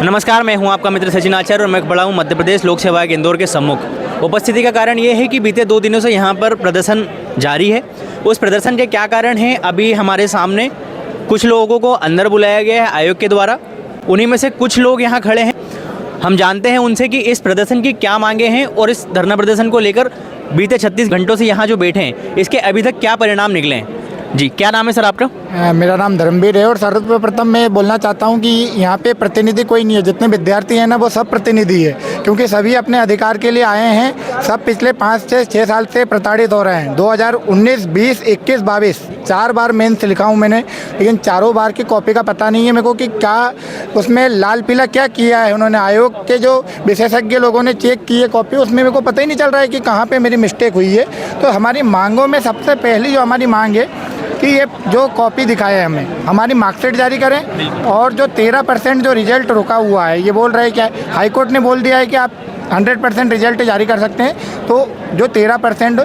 नमस्कार, मैं हूं आपका मित्र सचिन आचार्य और मैं खड़ा हूं मध्य प्रदेश लोक सेवा आयोग इंदौर के सम्मुख। उपस्थिति का कारण ये है कि बीते 2 दिनों से यहां पर प्रदर्शन जारी है। उस प्रदर्शन के क्या कारण हैं, अभी हमारे सामने कुछ लोगों को अंदर बुलाया गया है आयोग के द्वारा। उन्हीं में से कुछ लोग यहाँ खड़े हैं। हम जानते हैं उनसे कि इस प्रदर्शन की क्या मांगे हैं और इस धरना प्रदर्शन को लेकर बीते 36 घंटों से यहाँ जो बैठे हैं इसके अभी तक क्या परिणाम निकले हैं। जी, क्या नाम है सर आपका? मेरा नाम धर्मवीर है और सर्वप्रथम मैं बोलना चाहता हूं कि यहाँ पे प्रतिनिधि कोई नहीं है। जितने विद्यार्थी हैं ना वो सब प्रतिनिधि है, क्योंकि सभी अपने अधिकार के लिए आए हैं। सब पिछले 5 से 6 साल से प्रताड़ित हो रहे हैं। 2019, 20, 21, 22 4 बार मेंस लिखा हूँ मैंने, लेकिन चारों बार की कॉपी का पता नहीं है मेरे को कि क्या उसमें लाल पीला क्या किया है उन्होंने। आयोग के जो विशेषज्ञ लोगों ने चेक की है कॉपी, उसमें मेरे को पता ही नहीं चल रहा है कि कहाँ पर मेरी मिस्टेक हुई है। तो हमारी मांगों में सबसे पहली जो हमारी मांग है कि ये जो कॉपी दिखाए हमें, हमारी मार्कशीट जारी करें। और जो 13% जो रिजल्ट रुका हुआ है, ये बोल रहे हैं क्या, हाई कोर्ट ने बोल दिया है कि आप 100% रिजल्ट जारी कर सकते हैं। तो जो 13%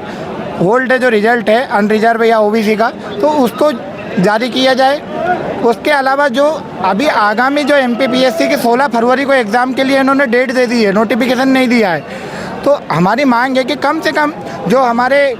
होल्ड है, जो रिजल्ट है अनरिजर्व या ओबीसी का, तो उसको जारी किया जाए। उसके अलावा जो अभी आगामी जो एमपीपीएससी के 16 फरवरी को एग्ज़ाम के लिए इन्होंने डेट दे दी है, नोटिफिकेशन नहीं दिया है। तो हमारी मांग है कि कम से कम जो हमारे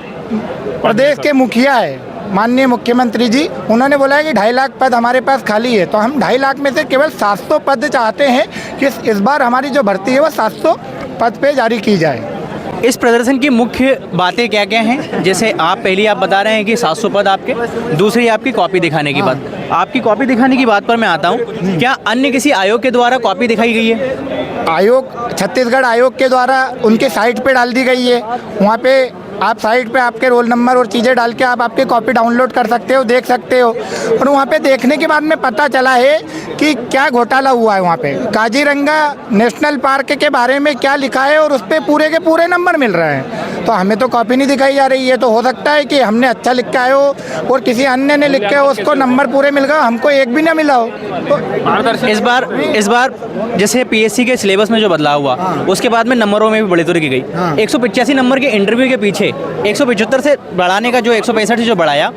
प्रदेश के मुखिया है, माननीय मुख्यमंत्री जी, उन्होंने बोला है कि 2.5 लाख पद हमारे पास खाली है। तो हम 2.5 लाख में से केवल 700 पद चाहते हैं कि इस बार हमारी जो भर्ती है वो 700 पद पे जारी की जाए। इस प्रदर्शन की मुख्य बातें क्या क्या हैं? जैसे आप बता रहे हैं कि 700 पद आपके, दूसरी आपकी कॉपी दिखाने की बात। आपकी कॉपी दिखाने की बात पर मैं आता हूँ, क्या अन्य किसी आयोग के द्वारा कॉपी दिखाई गई है? आयोग, छत्तीसगढ़ आयोग के द्वारा उनके साइट पे डाल दी गई है। वहाँ पे आप साइट पे आपके रोल नंबर और चीज़ें डाल के आप आपकी कॉपी डाउनलोड कर सकते हो, देख सकते हो। और वहाँ पे देखने के बाद में पता चला है कि क्या घोटाला हुआ है। वहाँ पे काजीरंगा नेशनल पार्क के बारे में क्या लिखा है और उस पर पूरे के पूरे नंबर मिल रहे हैं। तो हमें तो कॉपी नहीं दिखाई जा रही है। तो हो सकता है कि हमने अच्छा लिख के आए हो और किसी अन्य ने लिख के उसको नंबर पूरे मिल गए, हमको एक भी ना मिला हो। तो इस बार जैसे पीएससी के सिलेबस में जो बदलाव हुआ, उसके बाद में नंबरों में भी बढ़ोतरी की गई। 185 नंबर के इंटरव्यू के पीछे 175 से बढ़ाने का, जो 165 से जो बढ़ाया,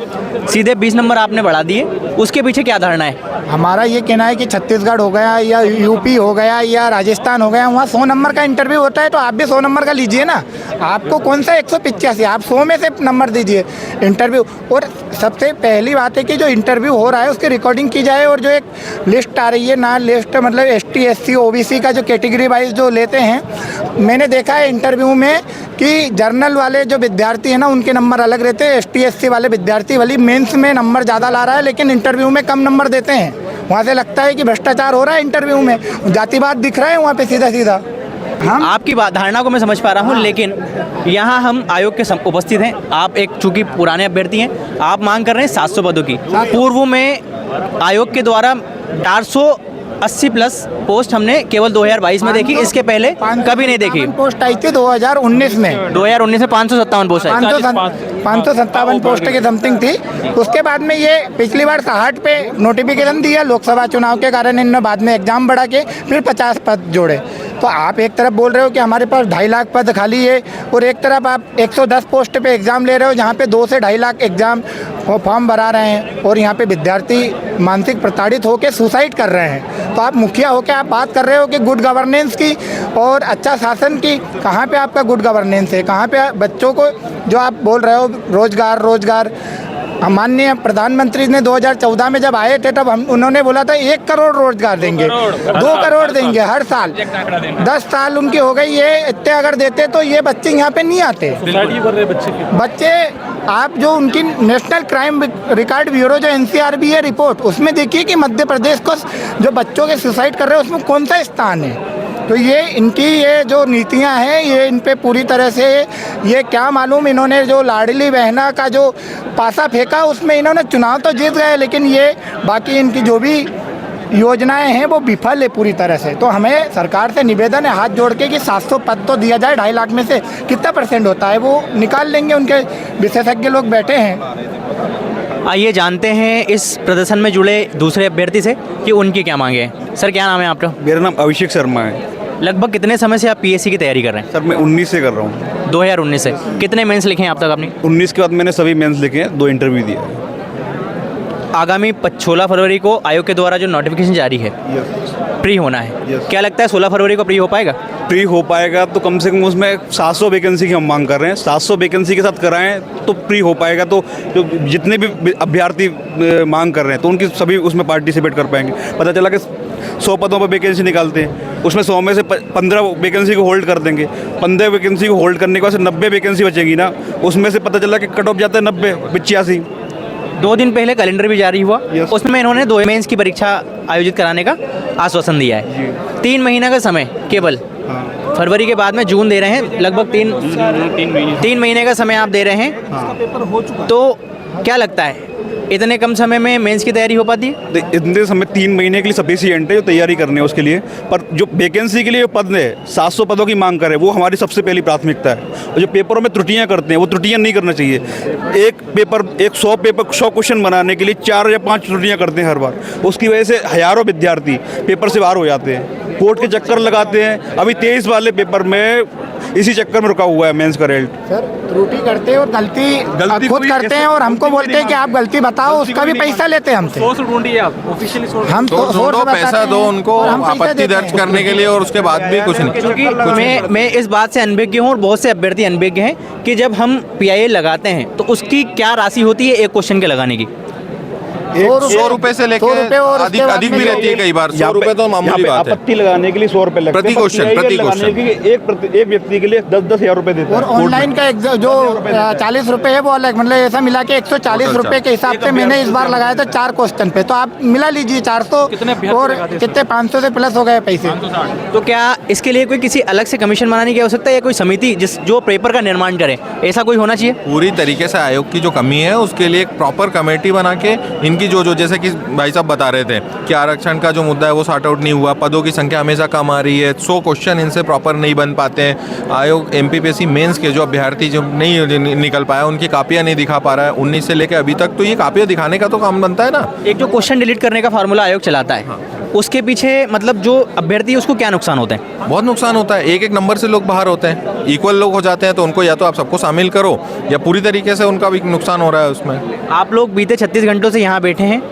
सीधे 20 नंबर आपने बढ़ा दिए। उसके पीछे क्या धारणा है? हमारा ये कहना है कि छत्तीसगढ़ हो गया या यूपी हो गया या राजस्थान हो गया, वहाँ 100 नंबर का इंटरव्यू होता है, तो आप भी 100 नंबर का लीजिए ना। आपको कौन सा 185, आप 100 में से नंबर दीजिए इंटरव्यू। और सबसे पहली बात है कि जो इंटरव्यू हो रहा है उसकी रिकॉर्डिंग की जाए। और जो एक लिस्ट आ रही है ना, लिस्ट मतलब ST SC OBC का जो कैटेगरी वाइज जो लेते हैं, मैंने देखा है इंटरव्यू में कि जर्नल वाले जो विद्यार्थी हैं ना उनके नंबर अलग रहते हैं। ST SC वाले विद्यार्थी वाली मेंस में नंबर ज़्यादा ला रहा है, लेकिन इंटरव्यू में कम नंबर देते हैं। वहाँ से लगता है कि भ्रष्टाचार हो रहा है इंटरव्यू में, जातिवाद दिख रहा है वहाँ पे सीधा सीधा। हाँ, आपकी धारणा को मैं समझ पा रहा हूँ, लेकिन यहाँ हम आयोग के उपस्थित हैं। आप एक चूँकि पुराने अभ्यर्थी हैं, आप मांग कर रहे हैं 700 पदों की। पूर्व में आयोग के द्वारा 480 प्लस पोस्ट हमने केवल 2022 में देखी, इसके पहले कभी नहीं देखी। पोस्ट आई थी 2019 में। 2019 में 557 पोस्ट आई। 557 पोस्ट के समथिंग थी। उसके बाद में ये पिछली बार 60 पे नोटिफिकेशन दिया लोकसभा चुनाव के कारण, इन्होंने बाद में एग्जाम बढ़ा के फिर 50 पद जोड़े। तो आप एक तरफ बोल रहे हो कि हमारे पास 2.5 लाख पद खाली है, और एक तरफ आप 110 पोस्ट पे एग्ज़ाम ले रहे हो, जहाँ पे 2 से 2.5 लाख एग्ज़ाम फॉर्म भरा रहे हैं, और यहाँ पे विद्यार्थी मानसिक प्रताड़ित होकर सुसाइड कर रहे हैं। तो आप मुखिया होकर आप बात कर रहे हो कि गुड गवर्नेंस की और अच्छा शासन की। कहाँ पे आपका गुड गवर्नेंस है? कहाँ पे बच्चों को जो आप बोल रहे हो रोजगार माननीय प्रधानमंत्री ने 2014 में जब आए थे, तब उन्होंने बोला था 1 करोड़ रोजगार देंगे, 2 करोड़ देंगे हर साल। 10 साल उनकी हो गई है। इतने अगर देते तो ये बच्चे यहाँ पे नहीं आते। बच्चे आप जो उनकी नेशनल क्राइम रिकॉर्ड ब्यूरो जो NCRB है रिपोर्ट, उसमें देखिए कि मध्य प्रदेश को जो बच्चों के सुसाइड कर रहे हैं उसमें कौन सा स्थान है। तो ये इनकी ये जो नीतियां हैं, ये इन पे पूरी तरह से, ये क्या मालूम, इन्होंने जो लाडली बहना का जो पासा फेंका उसमें इन्होंने चुनाव तो जीत गए, लेकिन ये बाकी इनकी जो भी योजनाएं हैं वो विफल है पूरी तरह से। तो हमें सरकार से निवेदन है हाथ जोड़ के कि 700 पद तो दिया जाए। 2.5 लाख में से कितना % होता है वो निकाल लेंगे, उनके विशेषज्ञ लोग बैठे हैं। आइए जानते हैं इस प्रदर्शन में जुड़े दूसरे अभ्यर्थी से कि उनकी क्या मांगे हैं। सर, क्या नाम है आपका? मेरा नाम अभिषेक शर्मा है। लगभग कितने समय से आप पीएससी की तैयारी कर रहे हैं? सर मैं 19 से कर रहा हूँ। 2019 से। कितने मेंस लिखे हैं आप तक आपने? 19 के बाद मैंने सभी मेंस लिखे हैं, 2 इंटरव्यू दिए। आगामी 16 फरवरी को आयोग के द्वारा जो नोटिफिकेशन जारी है, प्री होना है। Yes. क्या लगता है 16 फरवरी को प्री हो पाएगा? प्री हो पाएगा तो कम से कम उसमें 700 वैकेंसी की हम मांग कर रहे हैं। 700 वैकेंसी के साथ कराएं तो प्री हो पाएगा, तो जो जितने भी अभ्यर्थी मांग कर रहे हैं तो उनकी सभी उसमें पार्टिसिपेट कर पाएंगे। पता चला कि 100 पदों पर वैकेंसी निकालते हैं, उसमें 100 में से 15 वैकेंसी को होल्ड कर देंगे। 15 वैकेंसी को होल्ड करने के बाद 90 वैकेंसी बचेगी ना, उसमें से पता चला कि कट ऑफ जाता है 90 85। 2 दिन पहले कैलेंडर भी जारी हुआ, Yes. उसमें इन्होंने 2 मेंस की परीक्षा आयोजित कराने का आश्वासन दिया है। 3 महीना का समय केवल, फरवरी के बाद में जून दे रहे हैं, लगभग 3 महीने का समय आप दे रहे हैं। तो क्या लगता है इतने कम समय में मेंस की तैयारी हो पाती है? इतने समय 3 महीने के लिए सफिशिएंट है जो तैयारी करनी है उसके लिए, पर जो वैकेंसी के लिए पद है 700 पदों की मांग करें वो हमारी सबसे पहली प्राथमिकता है। और जो पेपरों में त्रुटियां करते हैं वो त्रुटियां नहीं करना चाहिए। एक 100 क्वेश्चन बनाने के लिए 4 या 5 त्रुटियां करते हैं हर बार, उसकी वजह से हजारों विद्यार्थी पेपर से बाहर हो जाते हैं, कोर्ट के चक्कर लगाते हैं। अभी 23 वाले पेपर में इसी चक्कर में रुका हुआ है मेंस का रिजल्ट। सर त्रुटि करते हैं और गलती खुद कोई करते हैं और हमको बोलते हैं कि आप गलती बताओ, उसका भी पैसा लेते हैं हमसे। सोर्स ढूंढिए आप, ऑफिशियली सोर्स हम तो ढूंढो, पैसा दो उनको आपत्ति दर्ज करने के लिए, और उसके बाद भी कुछ नहीं। क्योंकि मैं इस बात से अनभिज्ञ हूँ और बहुत से अभ्यर्थी अनभिज्ञ हैं कि जब हम PIL लगाते हैं तो उसकी क्या राशि होती है एक क्वेश्चन के लगाने की? 100 रुपए से लेकर अधिक भी रहती है कई बार। 100 रुपए तो मामूली बात है। आपत्ति लगाने के लिए 100 रुपए लगते हैं, प्रति क्वेश्चन, पर प्रति लगाने क्वेश्चन। के लिए एक व्यक्ति के लिए 10-10 हज़ार रुपए देते और हैं। ऑनलाइन का जो 40 रुपए है वो अलग, मतलब ऐसा मिला के 140 रुपए के हिसाब से मैंने इस बार लगाया था 4 क्वेश्चन पे, तो आप मिला लीजिए 400 और कितने 500 से प्लस हो गए पैसे। तो क्या इसके लिए कोई किसी अलग से कमीशन बनाने की आवश्यकता है या कोई समिति जो पेपर का निर्माण करे, ऐसा कोई होना चाहिए? पूरी तरीके से आयोग की जो कमी है उसके लिए एक प्रॉपर कमेटी बना के इनकी जो जैसे कि भाई साहब बता रहे थे कि आरक्षण का जो मुद्दा है वो सॉर्ट आउट नहीं हुआ, पदों की संख्या हमेशा कम आ रही है, 100 क्वेश्चन इनसे प्रॉपर नहीं बन पाते हैं। आयोग MPPSC मेंस के जो अभ्यर्थी जो नहीं निकल पाया उनकी कापियाँ नहीं दिखा पा रहा है 19 से लेकर अभी तक, तो ये कापियाँ दिखाने का तो काम बनता है ना। एक जो क्वेश्चन डिलीट करने का फार्मूला आयोग चलाता है, उसके पीछे मतलब जो अभ्यर्थी है उसको क्या नुकसान होते हैं? बहुत नुकसान होता है। एक नंबर से लोग बाहर होते हैं, इक्वल लोग हो जाते हैं, तो उनको या तो आप सबको शामिल करो या पूरी तरीके से उनका भी नुकसान हो रहा है उसमें। आप लोग बीते 36 घंटों से यहाँ बैठे हैं,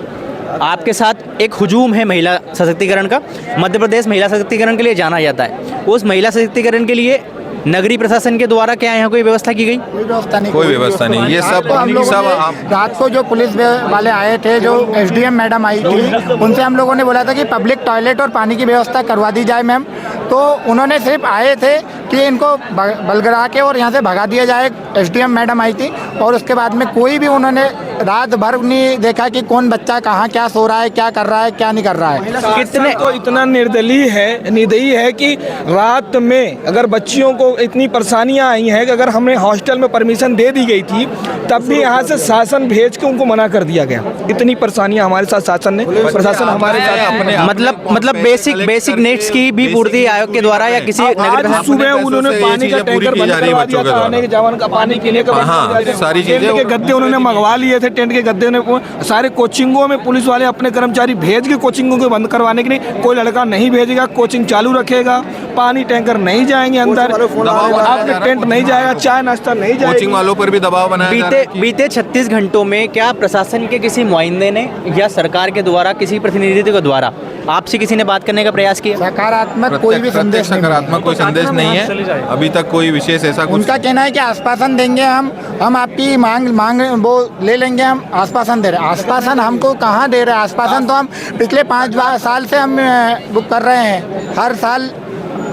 आपके साथ एक हुजूम है महिला सशक्तिकरण का। मध्य प्रदेश महिला सशक्तिकरण के लिए जाना जाता है। उस महिला सशक्तिकरण के लिए नगरीय प्रशासन के द्वारा क्या यहाँ कोई व्यवस्था की गई? कोई व्यवस्था नहीं, कोई व्यवस्था नहीं। ये सब तो हम लोगों ने रात को जो पुलिस वाले आए थे, जो SDM मैडम आई थी, उनसे हम लोगों ने बोला था कि पब्लिक टॉयलेट और पानी की व्यवस्था करवा दी जाए मैम, तो उन्होंने सिर्फ आए थे कि इनको बलगरा के और यहाँ से भगा दिया जाए। SDM मैडम आई थी और उसके बाद में कोई भी उन्होंने रात भर नहीं देखा कि कौन बच्चा कहाँ क्या सो रहा है, क्या कर रहा है, क्या नहीं कर रहा है। कितने तो इतना निर्दयी है कि रात में अगर बच्चियों को इतनी परेशानियां आई हैं कि अगर हमने हॉस्टल में परमिशन दे दी गई थी तब भी यहाँ से शासन भेज के उनको मना कर दिया गया। इतनी परेशानियां हमारे साथ शासन ने, प्रशासन हमारे साथ मतलब बेसिक नीड्स की भी पूर्ति आयोग के द्वारा या किसी आज सुबह उन्होंने पानी का टैंकर बंद करवा दिया था, आने के जवान का पानी पीने का सारी टेंट के गद्दे उन्होंने मंगवा लिए थे, टेंट के गद्दे ने सारे कोचिंगों में पुलिस वाले अपने कर्मचारी भेज के कोचिंगों को बंद करवाने के लिए, कोई लड़का नहीं भेजेगा, कोचिंग चालू रखेगा, पानी टैंकर नहीं जाएंगे अंदर, आपके टेंट नहीं जाएगा, चाय नाश्ता नहीं जाएगा। कोचिंग वालों पर भी दबाव बनाया जा रहा है। बीते 36 घंटों में क्या प्रशासन के किसी मुआइंदे ने या सरकार के द्वारा किसी प्रतिनिधि के द्वारा आपसे किसी ने बात करने का प्रयास किया? सकारात्मक कोई भी संदेश नहीं, सकारात्मक कोई संदेश नहीं है अभी तक, कोई विशेष ऐसा कुछ। उनका कहना है कि आश्वासन देंगे, हम आपकी मांग वो ले लेंगे, हम आश्वासन दे रहे हैं। आश्वासन हमको कहाँ दे रहे हैं? आश्वासन तो हम पिछले 5 साल से हम बुक कर रहे हैं, हर साल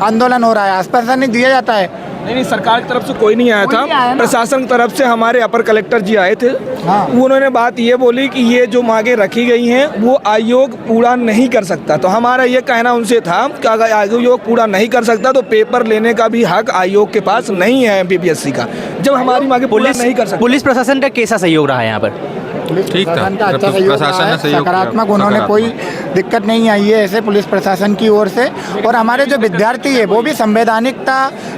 आंदोलन हो रहा है, आश्वासन नहीं दिया जाता है। नहीं, सरकार की तरफ से कोई नहीं आया था, प्रशासन की तरफ से हमारे अपर कलेक्टर जी आए थे। हाँ। उन्होंने बात ये बोली कि ये जो मांगे रखी गई हैं वो आयोग पूरा नहीं कर सकता, तो हमारा ये कहना उनसे था कि अगर आयोग पूरा नहीं कर सकता तो पेपर लेने का भी हक आयोग के पास नहीं है MPPSC का, जब हमारी मांगे पूरा नहीं कर सकता। पुलिस प्रशासन का कैसा सहयोग रहा है यहाँ पर? ठीक था, प्रशासन का अच्छा सहयोग प्रशासन रहा ने है, सहयोग किया, सकारात्मक, उन्होंने कोई दिक्कत नहीं आई है ऐसे पुलिस प्रशासन की ओर से। और हमारे जो विद्यार्थी है वो भी संवैधानिकता,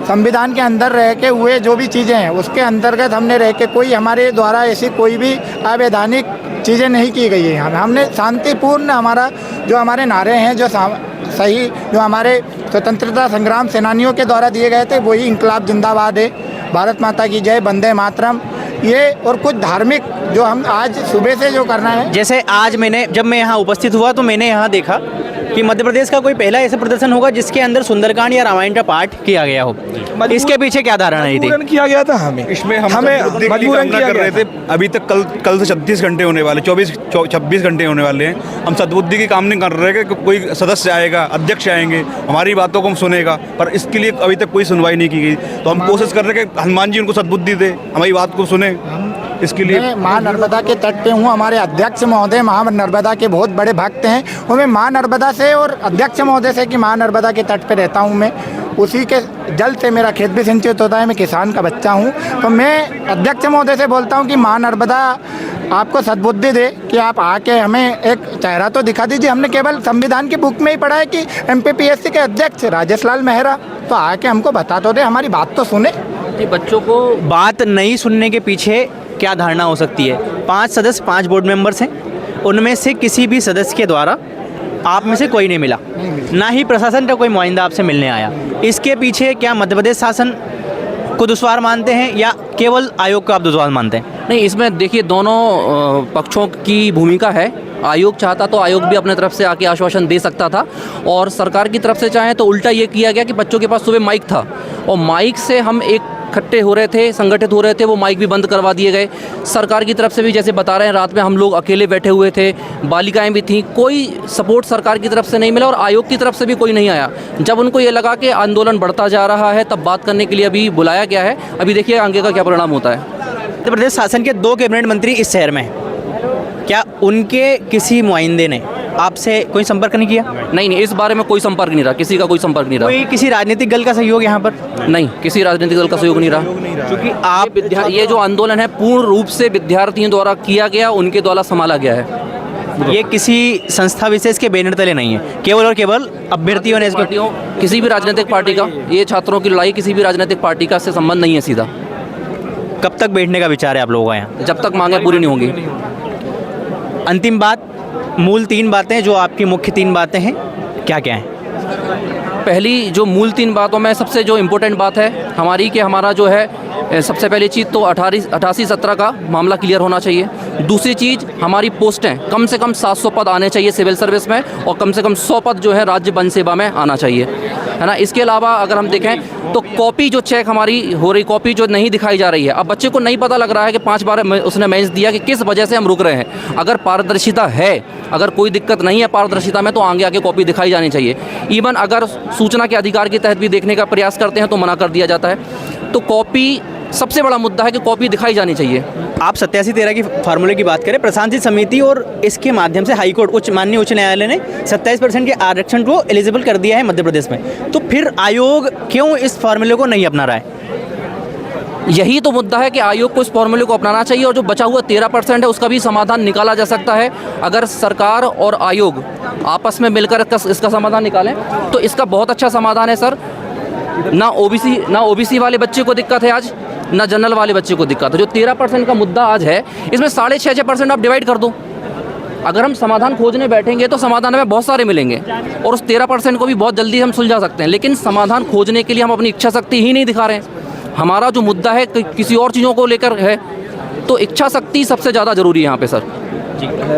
संविधान के अंदर रह के हुए जो भी चीज़ें हैं उसके अंतर्गत हमने रह के, कोई हमारे द्वारा ऐसी कोई भी अवैधानिक चीज़ें नहीं की गई है। हमने शांतिपूर्ण, हमारा जो हमारे नारे हैं जो सही, जो हमारे स्वतंत्रता संग्राम सेनानियों के द्वारा दिए गए थे, वही इंकलाब जिंदाबाद है, भारत माता की जय, वंदे मातरम, ये और कुछ धार्मिक जो हम आज सुबह से जो करना है। जैसे आज जब मैं यहाँ उपस्थित हुआ तो मैंने यहाँ देखा कि मध्य प्रदेश का कोई पहला ऐसा प्रदर्शन होगा जिसके अंदर सुंदरकांड या रामायण का पाठ किया गया हो। इसके पीछे क्या धारणा रही थी? मजबूरन किया गया था हमें, इसमें हम हमें सद्बुद्धि की मजबूरन कामना किया कर गया रहे थे। अभी तक कल से 36 घंटे होने वाले, 26 घंटे होने वाले हैं। हम सद्बुद्धि की कामना कर रहे हैं कि कोई सदस्य आएगा, अध्यक्ष आएंगे, हमारी बातों को हम सुनेगा, पर इसके लिए अभी तक कोई सुनवाई नहीं की गई। तो हम कोशिश कर रहे हैं कि हनुमान जी उनको सद्बुद्धि दे, हमारी बात को सुने। इसके लिए मैं माँ नर्मदा के तट पे हूँ। हमारे अध्यक्ष महोदय माँ नर्मदा के बहुत बड़े भक्त हैं और मैं माँ नर्मदा से और अध्यक्ष महोदय से कि माँ नर्मदा के तट पे रहता हूँ मैं, उसी के जल से मेरा खेत भी सिंचित होता है। मैं किसान का बच्चा हूँ, तो मैं अध्यक्ष महोदय से बोलता हूँ कि माँ नर्मदा आपको सद्बुद्धि दे कि आप आके हमें एक चेहरा तो दिखा दीजिए। हमने केवल संविधान की बुक में ही पढ़ा है कि MPPSC के अध्यक्ष राजेश लाल मेहरा, तो आके हमको बता तो दे, हमारी बात तो सुने। कि बच्चों को बात नहीं सुनने के पीछे क्या धारणा हो सकती है? 5 सदस्य, 5 बोर्ड मेंबर्स हैं, उनमें से किसी भी सदस्य के द्वारा आप में से कोई नहीं मिला, ना ही प्रशासन का कोई नुमाइंदा आपसे मिलने आया। इसके पीछे क्या मध्य प्रदेश शासन को दुश्वार मानते हैं या केवल आयोग को आप दुश्वार मानते हैं? नहीं, इसमें देखिए दोनों पक्षों की भूमिका है। आयोग चाहता तो आयोग भी अपने तरफ से आके आश्वासन दे सकता था, और सरकार की तरफ से चाहे तो उल्टा ये किया गया कि बच्चों के पास सुबह माइक था और माइक से हम इकट्ठे हो रहे थे, संगठित हो रहे थे, वो माइक भी बंद करवा दिए गए। सरकार की तरफ से भी जैसे बता रहे हैं, रात में हम लोग अकेले बैठे हुए थे, बालिकाएं भी थीं, कोई सपोर्ट सरकार की तरफ से नहीं मिला और आयोग की तरफ से भी कोई नहीं आया। जब उनको ये लगा कि आंदोलन बढ़ता जा रहा है तब बात करने के लिए अभी बुलाया गया है। अभी देखिए आगे का क्या परिणाम होता है। मध्य प्रदेश शासन के 2 कैबिनेट मंत्री इस शहर में हैं, क्या उनके किसी नुमाइंदे ने आपसे कोई संपर्क नहीं किया? नहीं, इस बारे में कोई संपर्क नहीं रहा, किसी का कोई संपर्क नहीं रहा। कोई किसी राजनीतिक दल का सहयोग यहाँ पर? नहीं, किसी राजनीतिक दल का सहयोग नहीं रहा, क्योंकि आप ये जो आंदोलन है पूर्ण रूप से विद्यार्थियों द्वारा किया गया, उनके द्वारा संभाला गया है। ये किसी संस्था विशेष के बैनर तले नहीं है, केवल और केवल अभ्यर्थियों ने इसको। पार्टियों, किसी भी राजनीतिक पार्टी का, ये छात्रों की लड़ाई किसी भी राजनीतिक पार्टी का से संबंध नहीं है सीधा। कब तक बैठने का विचार है आप लोगों का यहाँ? जब तक मांगे पूरी नहीं होंगी। अंतिम बात, मूल 3 बातें जो आपकी मुख्य 3 बातें हैं, क्या क्या हैं? पहली जो मूल 3 बातों में सबसे जो इम्पोर्टेंट बात है हमारी कि हमारा जो है सबसे पहली चीज़ तो 88-17 का मामला क्लियर होना चाहिए। दूसरी चीज़, हमारी पोस्टें कम से कम 700 पद आने चाहिए सिविल सर्विस में, और कम से कम 100 पद जो है राज्य वन सेवा में आना चाहिए, है ना। इसके अलावा अगर हम देखें तो कॉपी जो चेक हमारी हो रही, कॉपी जो नहीं दिखाई जा रही है। अब बच्चे को नहीं पता लग रहा है कि 5 बार उसने मैसेज दिया कि किस वजह से हम रुक रहे हैं। अगर पारदर्शिता है, अगर कोई दिक्कत नहीं है पारदर्शिता में, तो आगे आके कॉपी दिखाई जानी चाहिए। इवन अगर सूचना के अधिकार के तहत भी देखने का प्रयास करते हैं तो मना कर दिया जाता है। तो कॉपी सबसे बड़ा मुद्दा है कि कॉपी दिखाई जानी चाहिए। आप 87-13 की फार्मूले की बात करें, प्रशासनिक समिति और इसके माध्यम से हाईकोर्ट माननीय उच्च न्यायालय ने 27% के आरक्षण को एलिजिबल कर दिया है मध्य प्रदेश में, तो फिर आयोग क्यों इस फार्मूले को नहीं अपना रहा है? यही तो मुद्दा है कि आयोग को इस फॉर्मूले को अपनाना चाहिए, और जो बचा हुआ 13% है उसका भी समाधान निकाला जा सकता है। अगर सरकार और आयोग आपस में मिलकर इसका समाधान निकालें तो इसका बहुत अच्छा समाधान है सर। ना ओबीसी वाले बच्चे को दिक्कत है आज, ना जनरल वाले बच्चे को दिक्कत है। जो 13% का मुद्दा आज है, इसमें 6.5% आप डिवाइड कर दो। अगर हम समाधान खोजने बैठेंगे तो समाधान हमें बहुत सारे मिलेंगे, और उस 13% को भी बहुत जल्दी हम सुलझा सकते हैं। लेकिन समाधान खोजने के लिए हम अपनी इच्छा शक्ति ही नहीं दिखा रहे हैं। हमारा जो मुद्दा है किसी और चीज़ों को लेकर है, तो इच्छा शक्ति सबसे ज़्यादा ज़रूरी है यहाँ पे सर।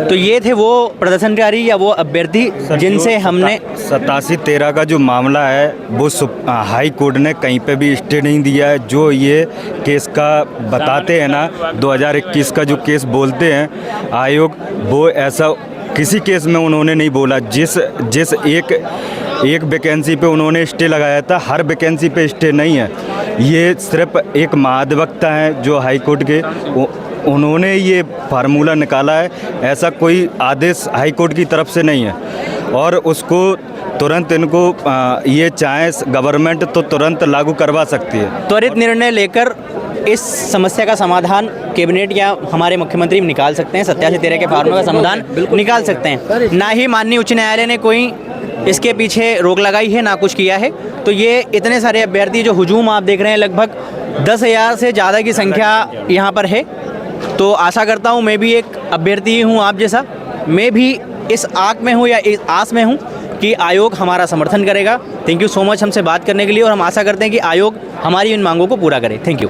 तो ये थे वो प्रदर्शनकारी या वो अभ्यर्थी जिनसे हमने 87-13 का जो मामला है वो हाई कोर्ट ने कहीं पे भी स्टे नहीं दिया है। जो ये केस का बताते हैं ना, 2021 का जो केस बोलते हैं आयोग, वो ऐसा किसी केस में उन्होंने नहीं बोला। जिस एक वैकेंसी पे उन्होंने स्टे लगाया था, हर वैकेंसी पे स्टे नहीं है। ये सिर्फ एक महाधिवक्ता हैं जो हाई कोर्ट के, उन्होंने ये फार्मूला निकाला है। ऐसा कोई आदेश हाई कोर्ट की तरफ से नहीं है, और उसको तुरंत इनको ये चाहे गवर्नमेंट तो तुरंत लागू करवा सकती है। त्वरित निर्णय लेकर इस समस्या का समाधान कैबिनेट या हमारे मुख्यमंत्री निकाल सकते हैं। 87-13 के फार्मूले का समाधान निकाल सकते हैं। ना ही माननीय उच्च न्यायालय ने कोई इसके पीछे रोक लगाई है, ना कुछ किया है। तो ये इतने सारे अभ्यर्थी जो हुजूम आप देख रहे हैं, लगभग 10,000 से ज़्यादा की संख्या यहाँ पर है। तो आशा करता हूँ, मैं भी एक अभ्यर्थी हूँ आप जैसा, मैं भी इस आग में हूँ या इस आस में हूँ कि आयोग हमारा समर्थन करेगा। थैंक यू सो मच हमसे बात करने के लिए, और हम आशा करते हैं कि आयोग हमारी इन मांगों को पूरा करे। Thank you.